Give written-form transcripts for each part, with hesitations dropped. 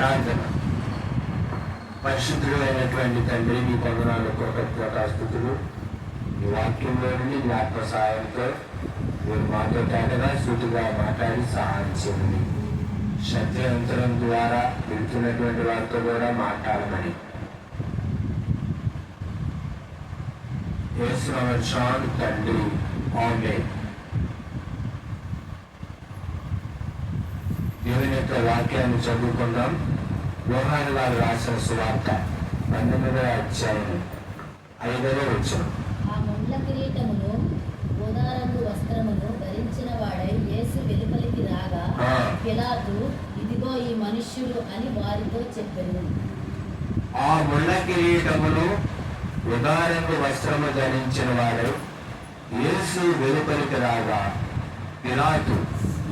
ప్రార్థన. పరిశుద్ధుడు అయినటువంటి తండ్రి, నీ వందనాలు, కృతజ్ఞతాస్తుతులు. నీ వాక్యంలోని నీ ఆత్మ సహాయంతో మీరు మాతో తేటగా సూటిగా మాట్లాడి సహాయం చేయండి. సత్యవంతరం ద్వారా వెళ్తున్నటువంటి వారితో కూడా మాట్లాడమని యేసునామమున తండ్రి, ఆమేన్. దేవుని యొక్క వాక్యాన్ని చదువుకుందాం. యోహాను గారు రాసిన సువార్త 19వ అధ్యాయం 5వ వచనం. ఆ ముండ్ల కిరీటమును గోదారంగు వస్త్రమును ధరించిన వాడై యేసు వెలుపలికి రాగా పిలాతు, ఇదిగో ఈ మనుష్యుడు అని వారితో చెప్పెను. ఆ ముళ్ళ కిరీటమును ఉదారంగు వస్త్రము ధరించిన వాడై యేసు వెలుపలికి రాగా పిలాతు,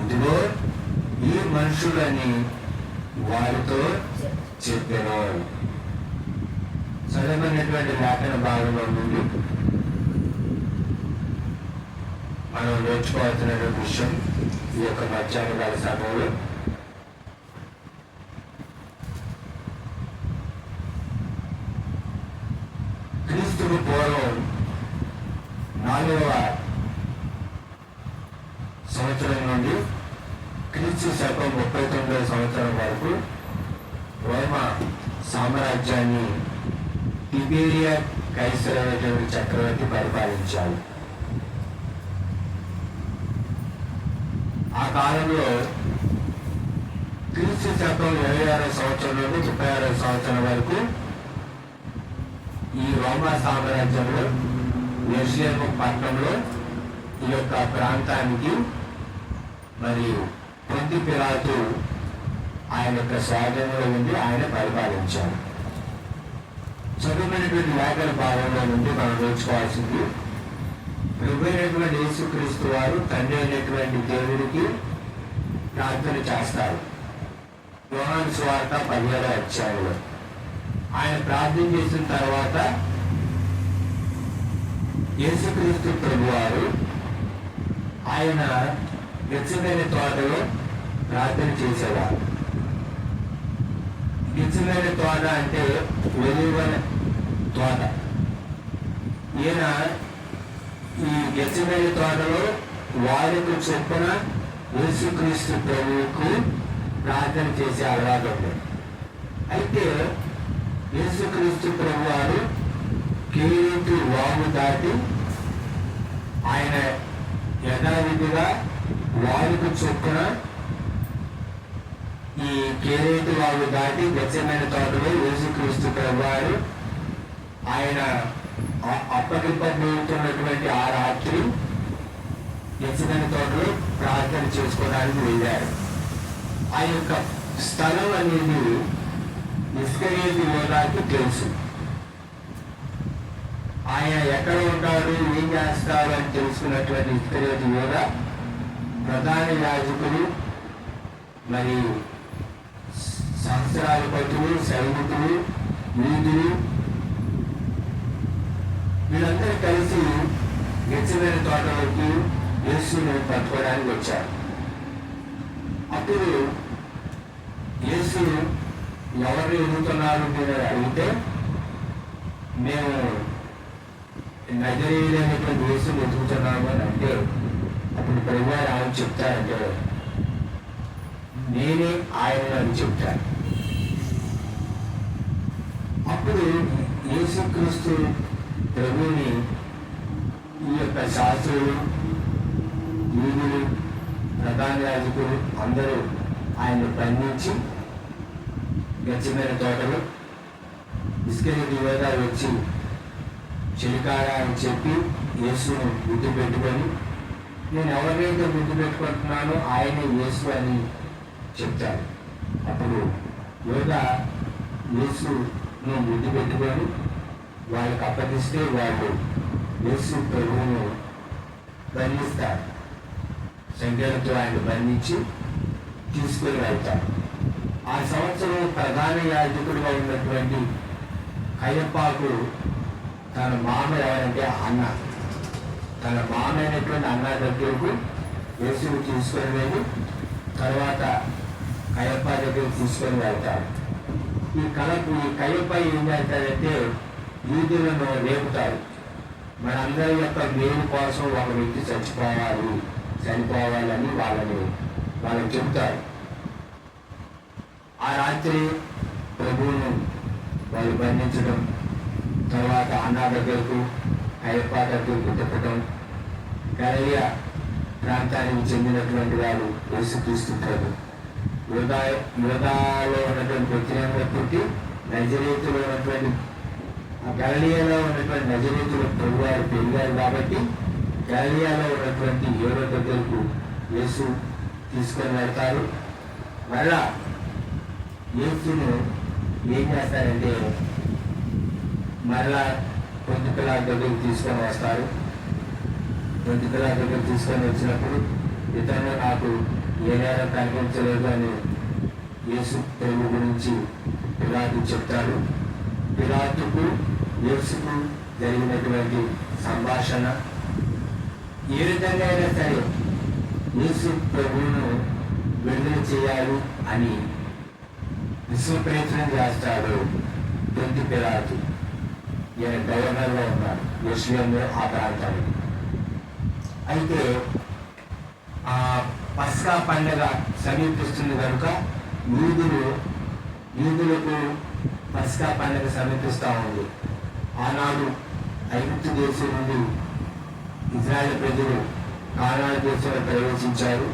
ఇదిగో ఈ మనుషులని వారితో చెప్పాను. చదవనటువంటి లేఖన భాగంలో నుండి మనం నేర్చుకోవాల్సినటువంటి విషయం ఈ యొక్క మధ్యాహ్న కాల సమయంలో క్రీస్తుకు పూర్వం 4వ సంవత్సరం నుండి క్రీస్తు శకం 39వ సంవత్సరం వరకు రోమా సామ్రాజ్యాన్ని తిబెరియా కైసర్ అనేటువంటి చక్రవర్తి పరిపాలించాడు. ఆ కాలంలో క్రీస్తు శకం 26వ సంవత్సరం నుండి 36వ సంవత్సరం వరకు ఈ రోమా సామ్రాజ్యంలో యెరూషలేము పట్టణంలో ఈ యొక్క ప్రాంతానికి మరియు పొంతి పిలాతు ఆయన యొక్క స్వాధీనంలో ఉండి ఆయన పరిపాలించారు. చదువుకున్నటువంటి లేఖన భాగంలో నుండి మనం నేర్చుకోవాల్సింది, ప్రభు అయినటువంటి యేసుక్రీస్తు వారు తండ్రి అయినటువంటి దేవుడికి ప్రార్థన చేస్తారు. యోహాను సువార్త 17వ అధ్యాయంలో ఆయన ప్రార్థన చేసిన తర్వాత యేసుక్రీస్తు ప్రభు వారు ఆయన గెత్సేమనే తోటలో ప్రార్థన చేసేవారు. గెత్సేమనే తోట అంటే వెలువన తోట. ఈయన ఈ గెత్సేమనే తోటలో వారికి చొప్పున యేసుక్రీస్తు ప్రభువుకు ప్రార్థన చేసే అలవాటు ఉంది. అయితే యేసుక్రీస్తు ప్రభు వారు కిరీటు వాగు దాటి ఆయన యథావిధిగా వారికి చొప్పున ఈ కేరేటు వాగు దాటి గెత్సేమనే తోటలో యేసుక్రీస్తు ప్రభు వారు ఆయన అప్పగింపబడుతున్నటువంటి ఆ రాత్రి గెత్సేమనే తోటలో ప్రార్థన చేసుకోవడానికి వెళ్ళారు. ఆ యొక్క స్థలం అనేది ఇస్కరియోతు యోధాకి తెలుసు. ఆయన ఎక్కడ ఉంటాడు, ఏం చేస్తాడు అని తెలుసుకున్నటువంటి ఇస్కరియోతు యోధా ప్రధాన యాజకులు మరి సహస్రాధిపతులు, సైనికులు, యూదులు వీళ్ళందరూ కలిసి గెత్సేమనే తోటలోకి యేసుని పట్టుకోవడానికి వచ్చారు. అప్పుడు యేసు ఎవరిని ఎదుగుతున్నారు మీరు అడిగితే, మేము నజరేయుడైనటువంటి యేసుని ఎదుగుతున్నాము అని అంటే, అప్పుడు ప్రభువారు ఆయన చెప్తారంటే, నేనే ఆయన అని చెప్తాను. అప్పుడు యేసుక్రీస్తు ప్రభువుని ఈ యొక్క శాస్త్రులు, యూదులు, ప్రధాన యాజకులు అందరూ ఆయన బంధించి గెత్సేమనే తోటలో ఇస్కరియోతు యోధా వచ్చి చెలికారా అని చెప్పి యేసును గుర్తు పెట్టుకొని, నేను ఎవరినైతే గుర్తు పెట్టుకుంటున్నానో ఆయనే యేసు అని చెప్తారు. అప్పుడు యోధా యేసును గుర్తు పెట్టుకొని వాళ్ళకి అప్పగిస్తే వాళ్ళు యేసు ప్రభువును బంధిస్తారు. సంఖ్యలతో ఆయన బంధించి తీసుకొని వెళ్తారు. ఆ సంవత్సరం ప్రధాన యాజకుడిగా ఉన్నటువంటి కయపాకు తన మామ ఎవరంటే అన్న, తన మామ అయినటువంటి అన్న దగ్గరకు యేసుని తీసుకొని వెళ్ళి తర్వాత కయప దగ్గరికి తీసుకొని వెళ్తారు. ఈ కయప ఏం చేస్తాడంటే యూదులను రేపుతారు. మనందరి యొక్క మేలు కోసం ఒక వ్యక్తి చనిపోవాలని వాళ్ళకి చెబుతారు. ఆ రాత్రి ప్రభువును వాళ్ళు బంధించడం, తర్వాత అన్నా దగ్గరకు కయప దగ్గరకు తిప్పడం. గలిలయ ప్రాంతానికి చెందినటువంటి వారు యేసుక్రీస్తు ప్రభు యూదాలో ఉన్నటువంటి బెత్లెహేములో పుట్టి నజరేతులో ఉన్నటువంటి గలిలయలో ఉన్నటువంటి నజరేతులో ప్రభు వారు పెరిగారు కాబట్టి గలిలయలో ఉన్నటువంటి యోధ దగ్గరకు యేసు తీసుకొని వెళ్తారు. మళ్ళా యేసును ఏం చేస్తారంటే మరలా పొంతి పిలాతు దగ్గరికి తీసుకొని వస్తారు. పొంతి పిలాతు దగ్గరికి తీసుకొని వచ్చినప్పుడు ఇతరులు నాకు ఏ నేరం కనిపించలేదు అని యేసు ప్రభు గురించి పిలాతు చెప్తాడు. పిలాతుకు యేసుకు జరిగినటువంటి సంభాషణ ఏ విధంగా అయినా సరే యేసు ప్రభువును విడుదల చేయాలి అని విశ్వ ప్రయత్నం చేస్తాడు పొంతి పిలాతు. ఈయన గవర్నర్లో ఉన్నాడు యెరూషలేములో ఆ ప్రాంతానికి. అయితే ఆ పస్కా పండుగ సమీపిస్తుంది కనుక యూదులకు పస్కా పండుగ సమీపిస్తూ ఉంది. ఆనాడు ఐగుప్తు దేశం నుండి ఇజ్రాయేల్ ప్రజలు కానాను దేశంలో ప్రవేశించారు.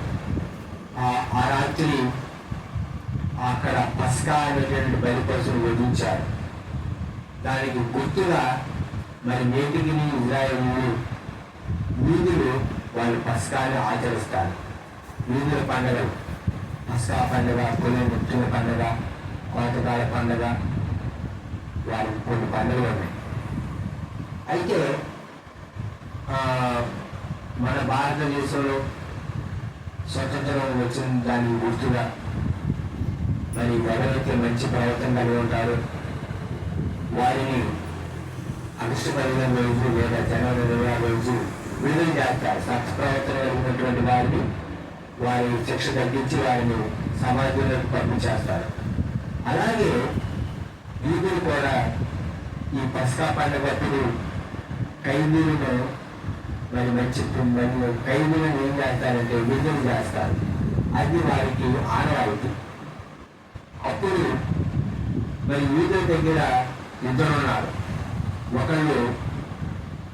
ఆ రాత్రి అక్కడ పస్కా అనేటువంటి బలిపశువును వధించారు. దానికి గుర్తుగా మరి నేటికి ఇజ్రాయేలీయులు యూదులు వాళ్ళు పస్కాని ఆచరిస్తారు. యూదుల పండుగలు పస్కా పండుగ, కొలిన ముట్టిన పండుగ, కోతకాల పండుగ, వారి కొన్ని పండుగలు ఉన్నాయి. అయితే మన భారతదేశంలో స్వతంత్రం వచ్చిన దానికి గుర్తుగా మరి ఎవరైతే మంచి ప్రవర్తన కలిగి ఉంటారో వారిని ఆగస్టు 15 రోజు లేదా జనవరి 26 రోజు విడుదల చేస్తారు. సత్య ప్రవర్తన కలిగినటువంటి వారిని వారి శిక్ష తగ్గించి వారిని సమాజంలోకి పంపించేస్తారు. అలాగే యూదులు కూడా ఈ పస్కా పండుగప్పుడు ఖైదీలను మరి ఖైదీలను ఏం చేస్తారంటే విడుదల చేస్తారు. అది వారికి ఆనవాయితీ. అప్పుడు మరి యూదుల దగ్గర ఇద్దరు ఉన్నారు. ఒకళ్ళు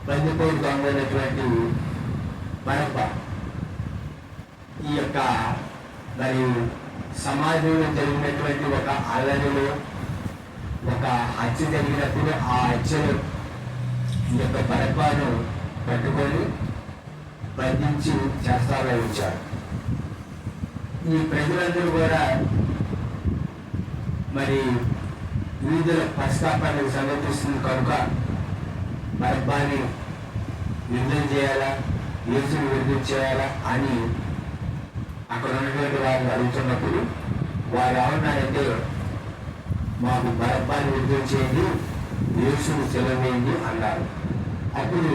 బందిపోటు దొంగైనటువంటి బరబ్బ. ఈ యొక్క మరి సమాజంలో జరిగినటువంటి ఒక అల్లరిలో ఒక హత్య జరిగినప్పుడు ఆ హత్యలో ఈ యొక్క బరబ్బను పట్టుకొని బంధించి చేస్తాలో ఇచ్చారు. ఈ ప్రజలందరూ కూడా మరి యూదుల పస్కా పండుగ సమర్పిస్తుంది కనుక బరబ్బాని విడుదల చేయాలా, యేసుని విడుదల చేయాలా అని అక్కడ ఉన్నటువంటి వారిని అడుగుతున్నప్పుడు వారు ఏమన్నారంటే మాకు బరబ్బాని విడుదల చేయండి, యేసుని సెలవేయండి అన్నారు. అప్పుడు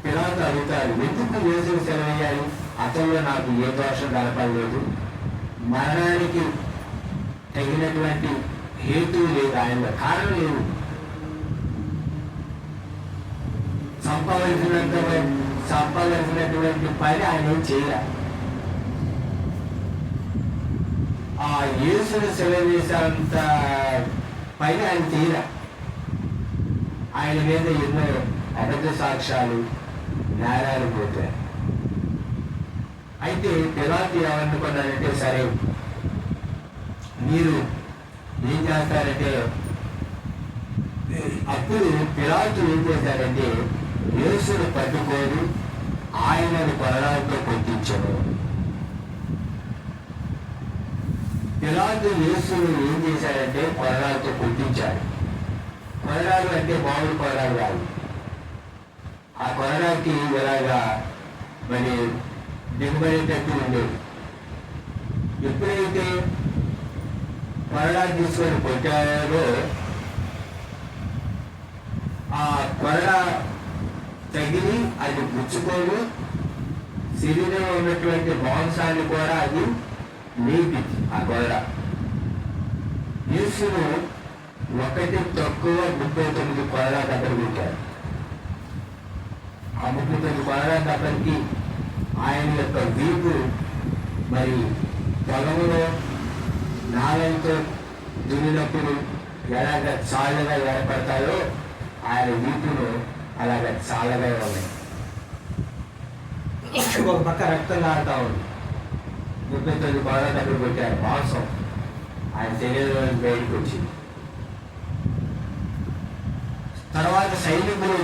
పిలాతు అడుగుతారు, ఎందుకు యేసుని సెలవేయాలి? అతనిలో నాకు ఏ దోషం కనపడలేదు, మరణానికి తగినటువంటి హేతువు లేదు, ఆయనలో కారణం లేదు, సంపాదించినటువంటి పని ఆయన ఏం చేయాలి. ఆ యేసుని సెలవేసేంత పని ఆయన చేయరా. ఆయన మీద ఎన్నో అబద్ధ సాక్ష్యాలు, నేరాలు పోతాయి. అయితే పిలాతు ఏమనుకున్నారంటే సరే మీరు ఏం చేస్తారంటే, అప్పుడు పిలాతు ఏం చేశారంటే యేసును పట్టుకొని ఆయనను కొరడాలతో కొట్టించాడు. పిలాతు యేసును ఏం చేశాడంటే కొరడాలతో కొట్టించాడు. కొరడాలు అంటే మామూలు కొరడాలు కాదు. ఆ కొరడాకి ఇలాగా మరి దిగుబడేటట్టు ఉండేది. ఎప్పుడైతే కొరడా తీసుకొని కొట్టారో ఆ కొరడా తగిలి అది గుచ్చుకొని శరీరంలో ఉన్నటువంటి మాంసాన్ని కూడా అది లేపింది ఆ గొర్రె. యేసును 1 తక్కువ 39 కొరల దగ్గర పెట్టారు. ఆ 39 కొరల దగ్గరికి ఆయన యొక్క వీపు మరి పొలంలో నాగలితో దున్నినప్పుడు ఎలాగ చాలుగా ఏర్పడతాయో ఆయన వీపును అలాగ చాలగా ఉన్నాయి. ఒక పక్క రక్తం కారుతా ఉంది. 39 కొరల దగ్గర పెట్టారు. మాంసం ఆయన శరీరంలో బయటకు వచ్చింది. తర్వాత సైనికులు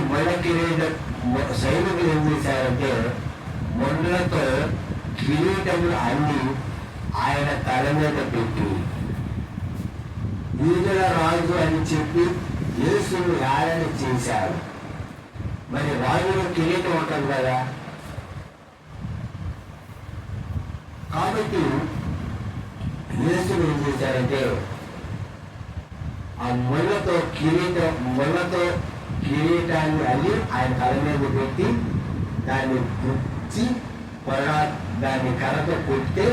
ఏం చేశారంటే మొండలతో కిరీటములు అన్ని ఆయన తల మీద పెట్టి యూదుల రాజు అని చెప్పి యేసును హేళన చేశారు. మరి రాజులో కిరీటం ఉంటుంది కదా, కాబట్టి యేసును ఏం చేశారంటే ఆ ముళ్ళతో కిరీటాన్ని అల్లి ఆయన తల మీద పెట్టి దాన్ని గుచ్చి దాన్ని కర్రతో కొడితే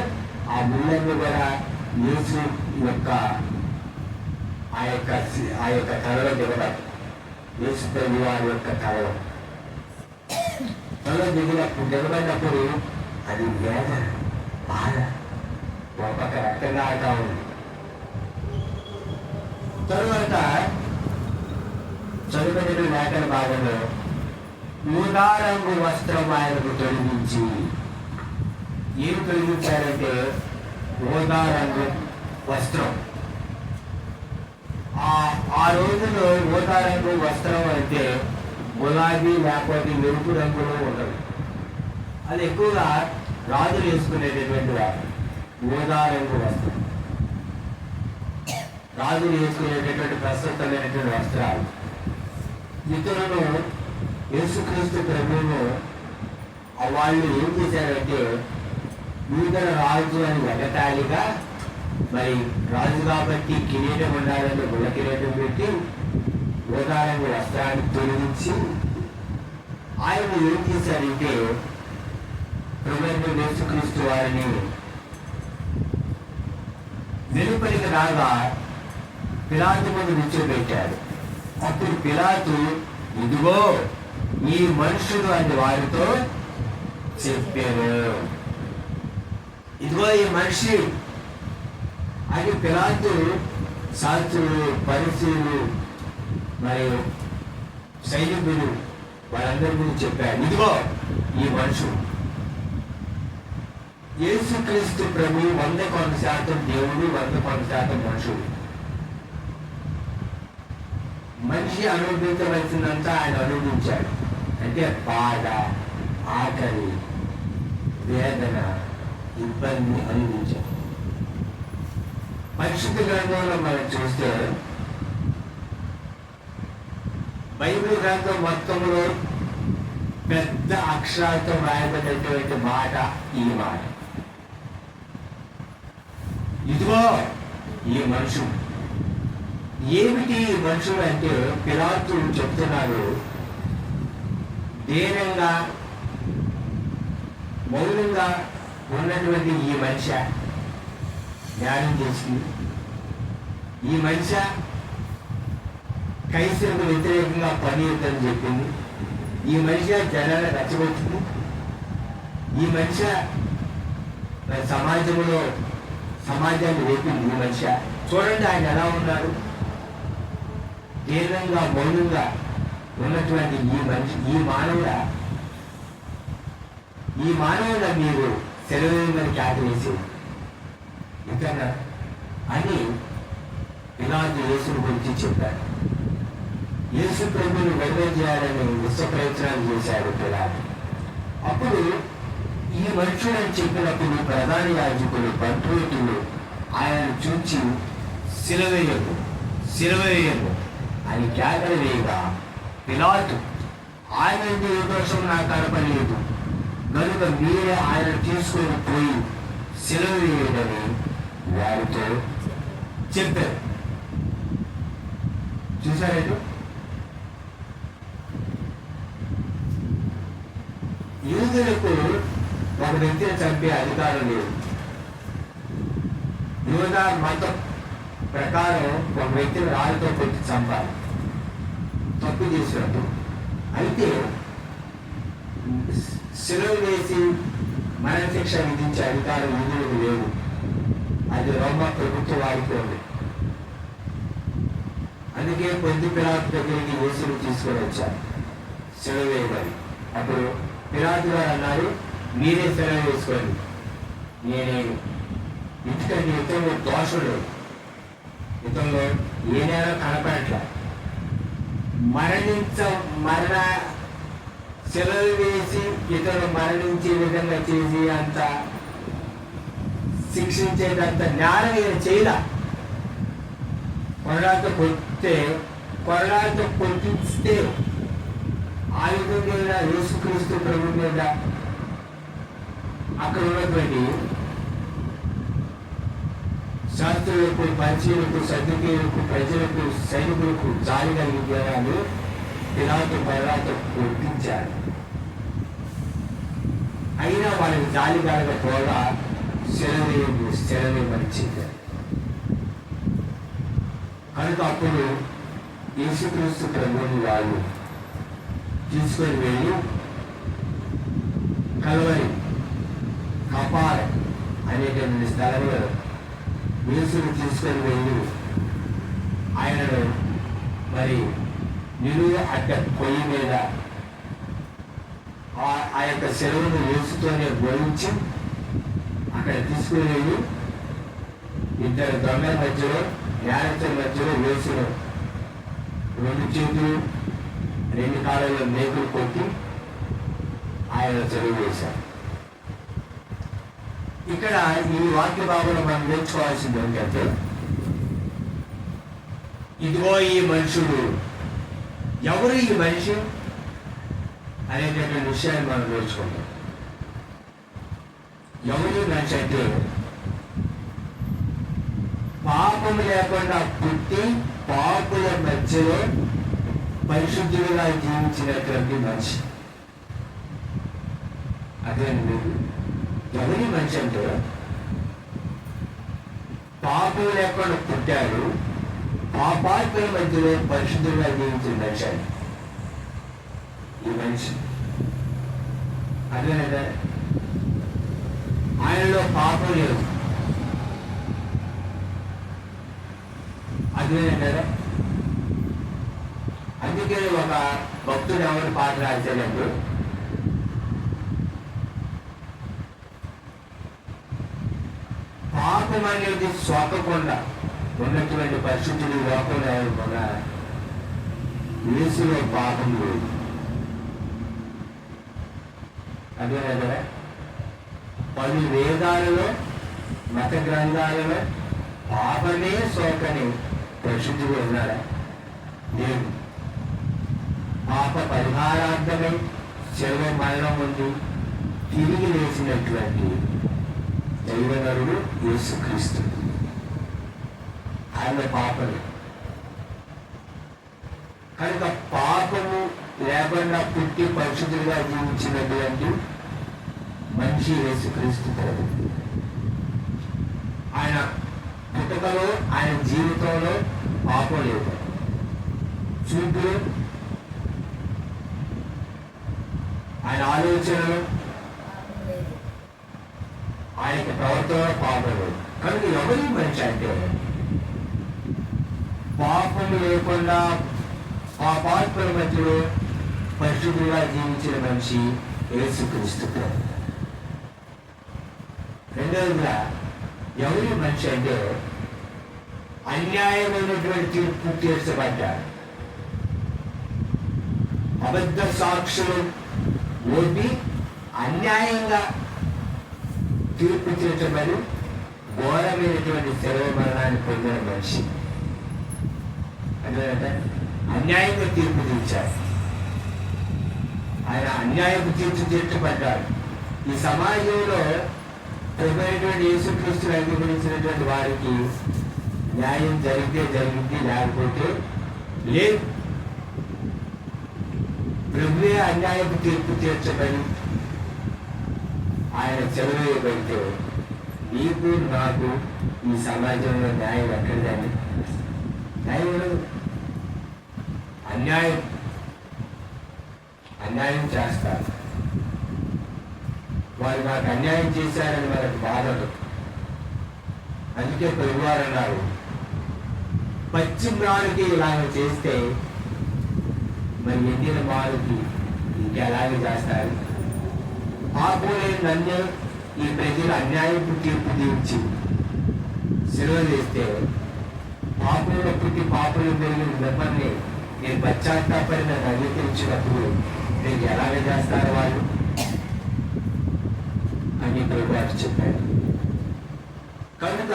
ఆ ముళ్ళని కూడా యేసు యొక్క ఆ యొక్క తలలో దిగబడి యేసు ప్రభు వారి యొక్క తలలో దిగబడినప్పుడు అది వేదన, బాధ, ఒక పక్క రక్తంగా ఆడుతూ ఉంది. తరువాత చదువుకునే లేఖన భాగంలో ఊదా రంగు వస్త్రం ఆయనకు తొలగించి, ఏం తొలగించారంటే ఊదా రంగు వస్త్రం. ఆ రోజుల్లో ఊదా రంగు వస్త్రం అంటే గులాబీ లేకపోతే ఎరుపు రంగులో ఉండదు. అది ఎక్కువగా రాజులు వేసుకునేటటువంటి వారు. ఊదా రంగు వస్త్రం రాజులు వేసుకునేటటువంటి ప్రస్తుతమైనటువంటి వస్త్రాలు. ఇతరులను యేసుక్రీస్తు ప్రభువును వాళ్ళు ఏం చేశారంటే యూదుల రాజు అని ఎగతాళిగా, మరి రాజు కాబట్టి కిరీటం ఉండాలంటే గుళ్ళ కిరీటం పెట్టి ఊదారంగు వస్త్రాన్ని తొలగించి ఆయన ఏం చేశారంటే ప్రభువైన యేసుక్రీస్తు వారిని వెలుపలికి రాగా పిలాతు ముందు నిల్చోబెట్టాడు. అప్పుడు పిలాతు, ఇదిగో ఈ మనుషుడు అని వారితో చెప్పారు. ఇదిగో ఈ మనిషి అని పిలాతు శాస్త్రులు, పరిశీలు, మరియు సైనికులు వాళ్ళందరి గురించి చెప్పారు. ఇదిగో ఈ మనుషుడు. యేసుక్రీస్తు ప్రభు 100% దేవుడు, 100% మనుషుడు. మనిషి అనుభవించవలసిందంతా ఆయన అనుభవించాడు. అంటే బాధ, ఆకలి, వేదన, ఇబ్బంది అనుభవించాడు. పరిశుద్ధ గ్రంథంలో మనం చూస్తే బైబిల్ గ్రంథం మొత్తంలో పెద్ద అక్షరాలతో రాయబడినటువంటి మాట ఈ మాట. ఇదిగో ఈ మనుషుడు. ఏమిటి ఈ మనుషుడు అంటే పిలాతు చెప్తున్నాడు, దీనంగా మౌనంగా ఉన్నటువంటి ఈ మనిషి జ్ఞానం చేసింది. ఈ మనిషి కైసరుకు వ్యతిరేకంగా పనిచేద్దని చెప్పింది. ఈ మనిషి జనాన్ని రెచ్చగొచ్చింది. ఈ మనిషి సమాజాన్ని వేపింది. ఈ మనిషి చూడండి ఆయన ఎలా ఉన్నాడు. దీర్ఘంగా మౌనంగా ఉన్నటువంటి ఈ మనిషి, ఈ మానవుడ మీరు సెలవేయమని కేకవేసి ఇంకా అని పిలాతు యేసుని గురించి చెప్పాడు. యేసు ప్రభువుని విడుదల చేయాలని విశ్వ ప్రయత్నాలు చేశాడు పిలాతు. అప్పుడు ఈ మనుషుడని చెప్పినప్పుడు ప్రధాన యాజకులు, బంధువులు ఆయనను చూచి సిలువేయము అని కేకలు వేయగా పిలాతు, ఆయన ఏ దోషం నాకు కనపడలేదు కనుక మీరే ఆయన తీసుకొని పోయి సిలువ వేయడని వారితో చెప్పారు. చూసారేంటో యూదులకు ఒక వ్యక్తిని చంపే అధికారం లేదు. యూదా మతం ప్రకారం ఒక వ్యక్తిని రాళ్ళతో పెట్టి చంపాలి తప్పు చేసినప్పుడు. అయితే శిలువ వేసి మరణశిక్ష విధించే అధికారం యూదులకు లేవు. అది రోమా ప్రభుత్వ వారికి ఉంది. అందుకే పొంది పిలాతు దగ్గరికి యేసును తీసుకొని వచ్చారు శిలువ వేయమని. అప్పుడు పిలాతు గారు అన్నారు, మీరే శిలువ వేసుకోండి, నేనే. ఎందుకంటే యుద్ధంలో దోషం లేదు, యుద్ధంలో ఏ నేల కనపడట్ల. మరణ శిలువ వేసి ఇతరులు మరణించే విధంగా చేసి అంత శిక్షించేదంత జ్ఞానం ఈయన చేయలా. కొరడాతో కొడితే కొరడాతో కొట్టిస్తే ఆ విధంగా యేసుక్రీస్తు ప్రభు మీద అక్కడ ఉన్నటువంటి శాస్త్రులకు, పరిచయులకు, సద్దుకేయులకు, ప్రజలకు, సైనికులకు జాలి కలిగే జనాలు పిలాతు కొరడాతో కొట్టించారు. అయినా వాళ్ళకి జాలి కలగపోగా శిలవేయమని చెప్పారు. కనుక అప్పుడు యేసుక్రీస్తు ప్రభువుని వాళ్ళు తీసుకొని వెళ్ళి కల్వరి కపార అనేటువంటి స్థలంలో యేసుని తీసుకొని వెళ్ళి ఆయనను మరి నిలువ అడ్డ పొయ్యి మీద ఆ యొక్క శిలువను యేసుతోనే గోయించి అక్కడ తీసుకుని వెళ్ళి ఇద్దరు దొంగల మధ్యలో, నేరస్తుల మధ్యలో యేసును 2 చేతులు 2 కాళ్ళలో మేకులు కొట్టి ఆయన చెరువు వేశారు. ఇక్కడ ఈ వాక్య భాగంలో మనం నేర్చుకోవాల్సింది ఏంటంటే, ఇదిగో ఈ మనుషుడు, ఎవరు ఈ మనిషి అనేటటువంటి విషయాన్ని మనం నేర్చుకుంటాం. ఎవరు మనిషి అంటే, పాపం లేకుండా పుట్టి పాపుల మధ్యలో పరిశుద్ధులుగా జీవించినటువంటి మనిషి. అదే ఎవరి మనిషి అంటే, పాపం లేకుండా పుట్టాడు, పాపాత్మల మధ్యలో పరిశుద్ధులుగా జీవించిన మనిషి అని ఈ మనిషి. అదేనా? ఆయనలో పాపం లేదు. అదేనంటారా? అందుకే ఒక భక్తుడు ఎవరు పాట రాశాడంటే, పాపం అనేది సోకకుండా ఉన్నటువంటి పరిస్థితులు లోకంలో ఎవరుకున్నా యేసులో పాపం లేదు. అదేనా? పలు వేదాలలో, మత గ్రంథాలలో పాపమే సోకని పరిశుద్ధులు ఉన్నారా? లేదు. పాప పరిహారార్థమై శిలువ మరణం ఉంది తిరిగి లేచినటువంటి దైవనరుడు యేసుక్రీస్తు. ఆయన పాపమే. కనుక పాపము లేకుండా పుట్టి పరిశుద్ధులుగా జీవించినటువంటి మనిషి యేసుక్రీస్తు ప్రభు. ఆయన పుట్టుకలో, ఆయన జీవితంలో పాపం లేదు. చూపులు, ఆయన ఆలోచనలు, ఆయన ప్రవర్తన పాపం లేదు. కనుక ఎవరి మనిషి అంటే, పాపము లేకుండా పాపాత్మల మధ్యలో పరిశుద్ధులుగా జీవించిన మనిషి యేసుక్రీస్తు ప్రభు. రెండవదిగా ఎవరి మనిషి అంటే, అన్యాయమైనటువంటి తీర్పు తీర్చబడ్డాడు. అబద్ధ సాక్షులు ఓపి అన్యాయంగా తీర్పు తీర్చబడి ఘోరమైనటువంటి శిలువ మరణాన్ని పొందిన మనిషి. అంటే అన్యాయంగా తీర్పు తీర్చారు. ఆయన అన్యాయపు తీర్పు తీర్చబడ్డాడు. ఈ సమాజంలో ప్రభువైనటువంటి యేసుక్రీస్తును అంగీకరించినటువంటి వారికి న్యాయం జరిగితే జరిగింది, లేకపోతే లేదు. ప్రభువే అన్యాయపు తీర్పు తీర్చబడి ఆయన చెలవేయబడితే నీకు నాకు ఈ సమాజంలో న్యాయం ఎక్కడిదండి? న్యాయం ఉండదు. అన్యాయం చేస్తారు. వారు నాకు అన్యాయం చేశారని మనకు బాధలు. అందుకే ప్రభువారు అన్నారు, పచ్చి మ్రాలుకి ఇలాగ చేస్తే మరి ఎండిన మారుకి ఇంకెలాగే చేస్తారు? పాపులైన నన్ను ఈ ప్రజలు అన్యాయపు తీర్పు తీర్చి సెలవు చేస్తే పాపుల పుట్టి పాపులు పెరిగిన మిమ్మల్ని నేను పశ్చాత్తాపడి నన్ను అంగీకరించినప్పుడు నేను ఎలాగ చేస్తారు వాళ్ళు అని ప్రభువారు చెప్పాడు. కనుక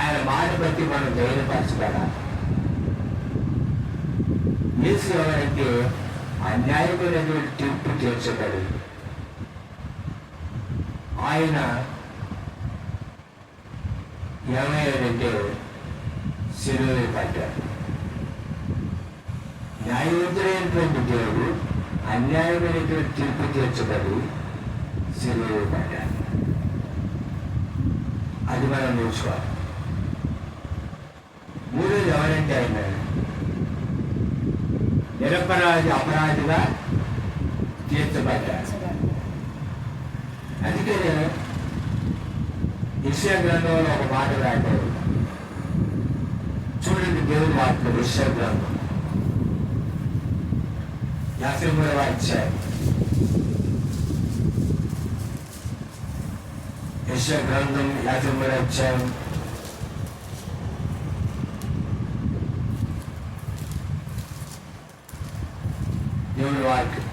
ఆయన మాట బట్టి మనం ధైర్యపరచబడాలి. యేసు ఎవరంటే అన్యాయమైనటువంటి తీర్పు తీర్చబడి ఆయన ఏమయ్యాడంటే శిలువ పడ్డాడు. న్యాయవంతుడైనటువంటి దేవుడు అన్యాయమైనటువంటి తీర్పు తీర్చబడి శిలువ పడ్డాడు. అది మనం నేర్చుకోవాలి. మూడోది ఎవరంటే ఆయన అపరాధిగా తీర్చబడ్డాడు. అందుకనే యెషయా గ్రంథంలో ఒక మాట రాశాడు. చూడండి దేవుని వాక్యం యెషయా గ్రంథం 53వ అధ్యాయం. యెషయా గ్రంథం 53వ అధ్యాయం దేవుని వాక్యం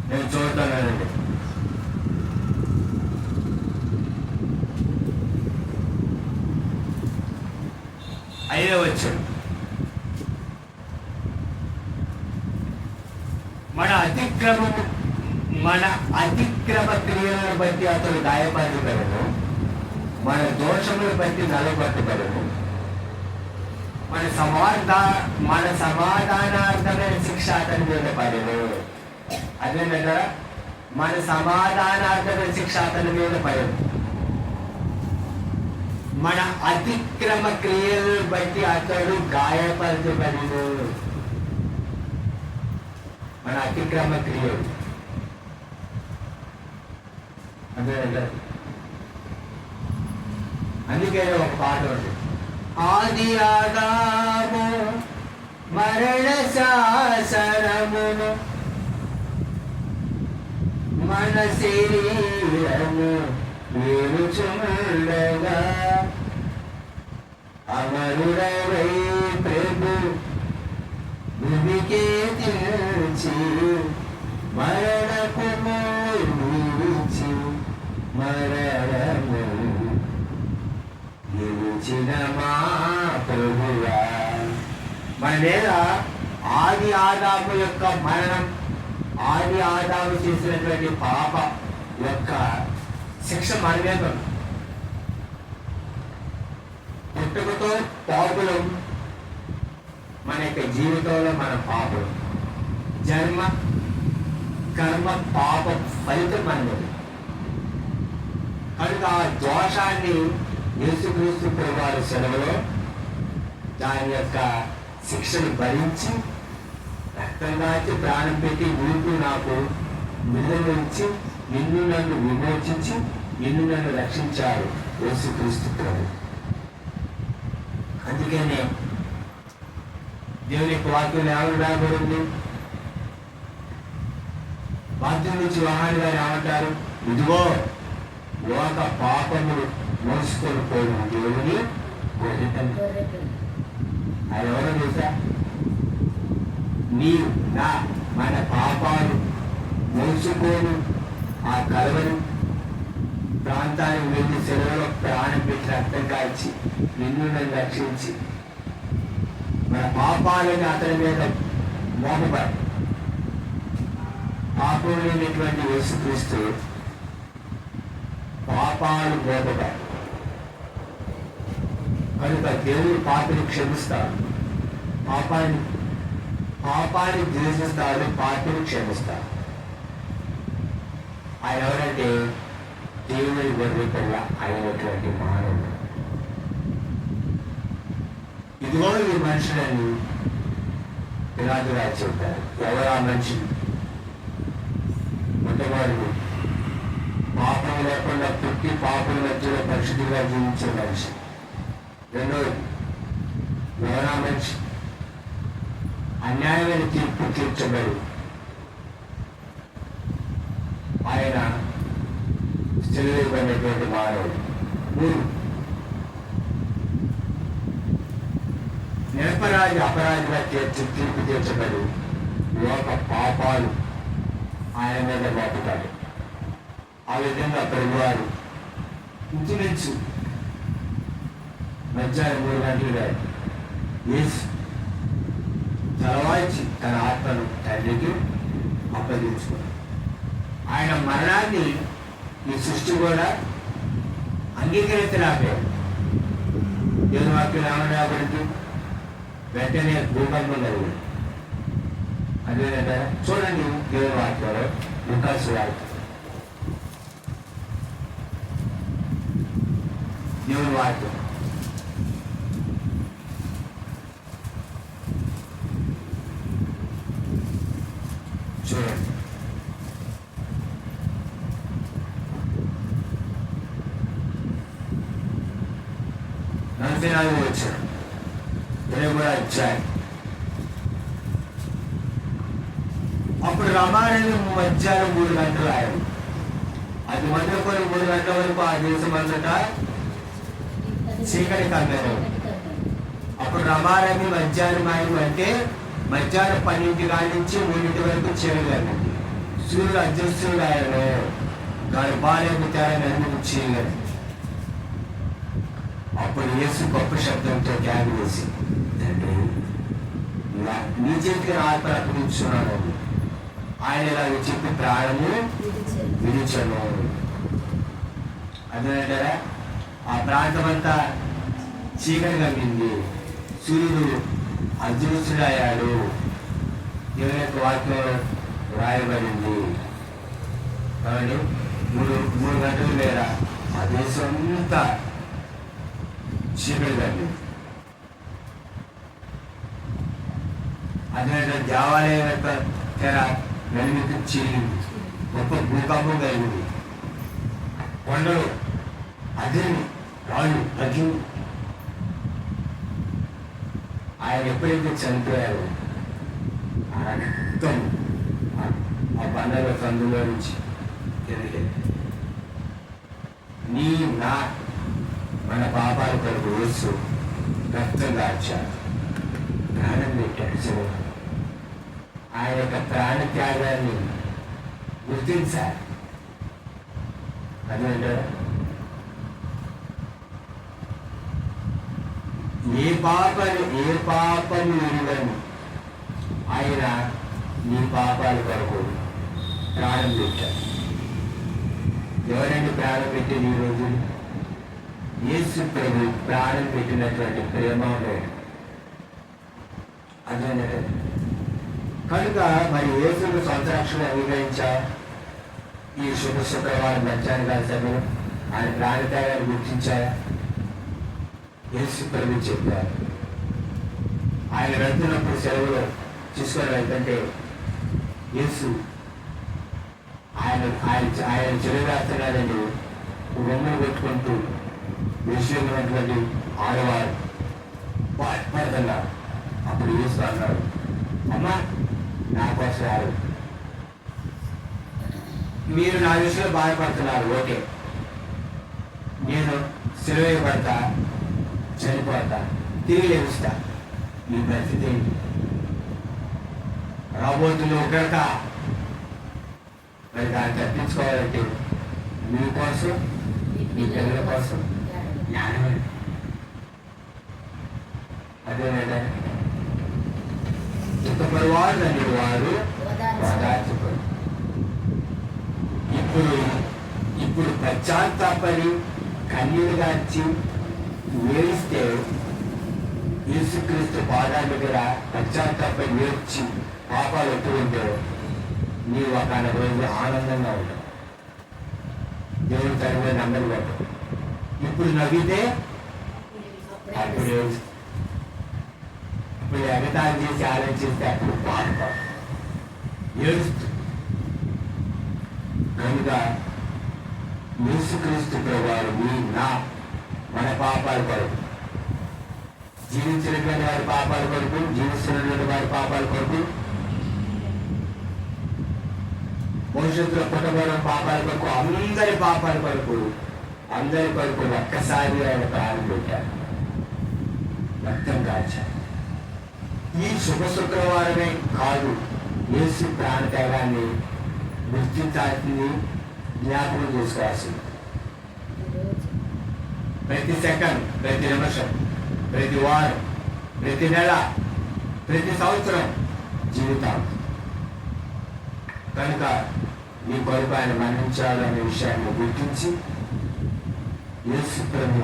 నేను చూడతానండి. అయినా వచ్చాడు. మన అతిక్రమ క్రియలను బట్టి అతను గాయపరచబడను, మన దోషములను బట్టి నలగొట్టబడను, మన సమాధానార్థమైన శిక్ష అతని మీద పడను. అదేంటంటారా? మన సమాధానార్థమైన శిక్ష అతని మీద పడను. మన అతిక్రమ క్రియలను బట్టి అతడు గాయపరచబడను. మన అతిక్రమ క్రియలు అదేంటారు. అందుకే ఒక పాట ఉంది. ఆది ఆదాము మరణ శాసనమును మన శరీరము వేరుచుండగా అమరుడవై ప్రభు భూమికే తిరిచి మరణపు విడిచి మరణము నిలిచిన మా ప్రభువా. మన మీద ఆది ఆదాము యొక్క మరణం, ఆది ఆదాము చేసినటువంటి పాప యొక్క శిక్ష మన మీద. పుట్టుకతో పాపులం, మన యొక్క జీవితంలో మన పాపం, జన్మ కర్మ పాప ఫలితం మన మీద. కనుక ఆ దోషాన్ని యేసుక్రీస్తు ప్రభువారి సెలవులో దాని యొక్క శిక్షను భరించి రక్తం కాచి ప్రాణం పెట్టి నీకు నాకు విడుదల ఇచ్చి నిన్ను నన్ను విమోచించి నిన్ను నన్ను రక్షించారు యేసుక్రీస్తు ప్రభు. అందుకనే దేవుని యొక్క వాక్యం ఎవరు రాబడింది? వాక్యం నుంచి యోహాను గారు ఏమంటారు? ఇదిగో లోక పాపములు మోసుకొని పోయిన దేవుని గొర్రెపిల్ల. అది ఎవరో తెలుసా? నీవు నా మన పాపాలు మోసుకొని ఆ కలవరి ప్రాంతానికి వెళ్ళి సెలవులో ప్రాణం పెట్టి రక్తం కాల్చి నిన్ను నన్ను రక్షించి మన పాపాలని అతని మీద మోపబడి పాపం లేనటువంటి యేసుక్రీస్తు పాపాలు మోపబడి కనుక దేవుడు పాపిని క్షమిస్తాడు, పాపాన్ని ద్వేషిస్తాడు, పాపిని క్షమిస్తాడు. ఆయన ఎవరంటే దేవుని గొర్రె పిల్ల అయినటువంటి మానవుడు. ఇదిగో ఈ మనుషులని పిలాతు గారు చెప్పారు. ఎవరు ఆ మనిషి? మొట్టమొదటి పాపం లేకుండా పుట్టి పాపల మధ్యలో పరిశుద్ధిగా జీవించే మనిషి. రెండోది ఎవరా మనిషి? అన్యాయమైన తీర్పు తీర్చబడి ఆయన తెలియబడినటువంటి మానవుడు. మూడు నిరపరాధి అపరాధిగా తీర్పు తీర్చబడి లోక పాపాలు ఆయన మీద మోపుతాడు. ఆ విధంగా ప్రభువారు ఇంచుమించు మధ్యాహ్నం 3 గంటలుగా యేసు తలవాల్చి తన ఆత్మను తండ్రికి అప్పగించుకున్నాడు. ఆయన మరణాన్ని ఈ సృష్టి కూడా అంగీకరించలేకపోయాడు. దేవుని వాక్యం రాబడింది, వెంటనే భూకంపం కలిగింది. అదేనంటే చూడండి దేవుని వాక్యంలో లూకాసు వార్త, దేవుని వాక్యం చూడండి. నందినాలు వచ్చాడు 20వ అధ్యాయం. అప్పుడు రమారని మధ్యాహ్నం 3 గంటలు ఆయన అది మొదలుకొని 3 గంటల వరకు ఆ దేశం అంతటా చీకటి కమ్మారు. అప్పుడు రమారమి మధ్యాహ్నం ఆయన అంటే మధ్యాహ్నం 12 కాడి నుంచి 3 వరకు చేయగలరు. సూర్యుడు అదృశ్యుడు ఆయన గర్భాలయం తేడాన్ని చేయగలరు. అప్పుడు యేసు గొప్ప శబ్దంతో త్యాగం వేసి, తండ్రి నీ చేతికి ఆత్మ అర్పించున్నాను ఆయన ఇలా చెప్పి ప్రాణము విడిచను. అదేంటారా ఆ ప్రాంతం అంతా చీకటి కమ్మింది. సూర్యుడు అదృశ్యుడయ్యాడు. దేవుని యొక్క వాక్యం రాయబడింది. కాబట్టి 3 గంటలు లేదా ఆ దేశం అంతా చీకటి కమ్మింది. అదే దేవాలయం యొక్క తెర వెలుగు చీలింది. గొప్ప భూకంపం కలిగింది. కొండలు అదిరిని రాళ్ళు తగ్గింది. ఆయన ఎప్పుడైతే చనిపోయారో ఆ రక్తం ఆ బండల సందులో నుంచి నీ నా మన పాపాల కొరకు యేసు రక్తం దాచాడు, ప్రాణం పెట్టాడు. సో ఆయన యొక్క ప్రాణ త్యాగాన్ని గుర్తించాలి. అదేంటే ఏ పాపని విడువని ఆయన నీ పాపాల కొరకు ప్రాణం పెట్టాడు. ఎవరండి ప్రాణం పెట్టింది ఈ రోజు? యేసు ప్రభు ప్రాణం పెట్టినటువంటి ప్రేమ అదే. కనుక మరి యేసును సొంత రక్షణ అంగీకరించా ఈ శుక్రవారం మధ్యాహ్నం కాదు ఆయన ప్రాణత్యాగాన్ని గుర్తించారా? యేసు ప్రభు చెప్పారు. ఆయన వెళ్తున్నప్పుడు సెలవులో తీసుకొని వెళ్తుంటే యేసు ఆయన చెరువు వేస్తున్నాడండి. బొమ్మలు పెట్టుకుంటూ విషయంలో ఉన్నటువంటి ఆడవారు పడుతున్నారు. అప్పుడు యేసు అన్నాడు, అమ్మా నా కోసం రారు, మీరు నా విషయంలో బాధపడుతున్నారు, ఓకే, నేను సెలవు పడతా, చనిపోతా, తిరిగి లేపుస్తా. మీ పరిస్థితి ఏంటి? రాబోతున్న ఉగ్రత మరి దాన్ని తప్పించుకోవాలంటే మీకోసం మీ పిల్లల కోసం జ్ఞానమే. అదేనంటే దుఃఖపరువారు అని వారు ఓదార్చుకోరు. ఇప్పుడు పశ్చాత్తాపడి కన్నీరు గార్చి ఏడిస్తే యేసుక్రీస్తు పాదాల దగ్గర పశ్చాత్తాపడి ఏడ్చి పాపాలు ఎత్తుకుంటే నీవు ఒక రోజు ఆనందంగా ఉంటావు. దేవుడు తనమే నందరు కొట్టు. ఇప్పుడు నవ్వితే అప్పుడు ఇప్పుడు ఎగతాళి చేసి ఆలోచిస్తే అప్పుడు బాధపడు ఏడుస్తూ. కనుక యేసుక్రీస్తు ప్రభువారు మన పాపాల కొరకు జీవించినటువంటి వారి పాపాల కొరకు, జీవిస్తున్నటువంటి వారి పాపాల కొరకు, భవిష్యత్తులో పుట్టబడిన పాపాల కొరకు, అందరి పాపాల కొరకు, అందరి కొరకు ఒక్కసారి ఆయన ప్రాణం పెట్టారు, రక్తం కాచారు. ఈ శుభ శుక్రవారమే కాదు, యేసు ప్రాణత్యాగాన్ని గుర్తించాల్సింది, జ్ఞాపకం చేసుకోవాల్సింది. ప్రతి సెకండ్, ప్రతి నిమిషం, ప్రతి వారం, ప్రతి నెల, ప్రతి సంవత్సరం జీవితం. కనుక ఈ కొరకు ఆయన మరణించాలనే విషయాన్ని గుర్తించి యేసు ప్రభు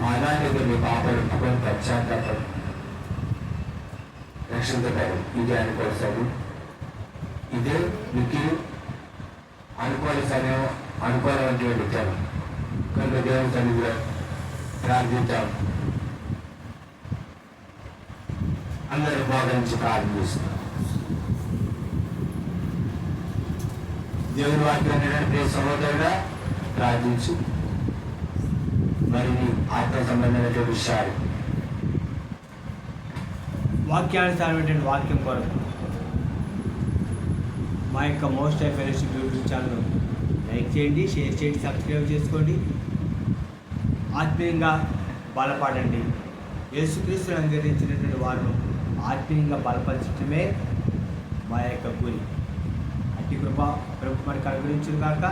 పాదానికి మీ పాపలు ఒప్పుకొని పశ్చాత్తాపం రక్షించబడి ఇదే అనుకోసారు. ఇదే మీకు అనుకోని సమయం, అనుకోనటువంటి టైం. కనుక దేవుని సన్నిధిలో ప్రార్థించాం. అందరూ మోకరించి ప్రార్థిస్తాం. దేవుని వాక్యం సహోదరుగా ప్రార్థించు. మరి ఆత్మ సంబంధమైన విషయాలు వాక్యానుసారమైన వాక్యం కొరకు మా యొక్క most high fellowship YouTube channel like చేయండి, షేర్ చేయండి, సబ్స్క్రైబ్ చేసుకోండి. ఆత్మీయంగా బలపడండి. యేసుక్రీస్తుని అంగీకరించినటువంటి వారు ఆత్మీయంగా బలపరచడమే మా యొక్క గురి. అట్టి కృప ప్రభు మనకు అనుగ్రహించును కాక.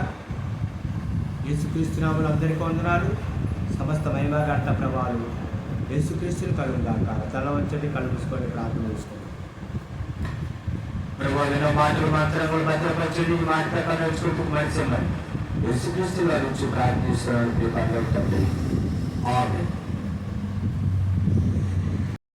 యేసుక్రీస్తు నామములో అందరికీ వందనాలు. సమస్త మహిమ ఘనత ప్రభావాలు యేసుక్రీస్తుని కలుగును కాక. తల వంచండి, కళ్ళు మూసుకొని ప్రార్థన చేసుకోండి. ప్రభువైన మాటలు మాత్రం కూడా భద్రపరచండి. మాట ప్రకారం నడుచుకుంటూ మనిషి యేసుక్రీస్తు వారి నుంచి ప్రార్థిస్తున్నాడు. ఆమేన్.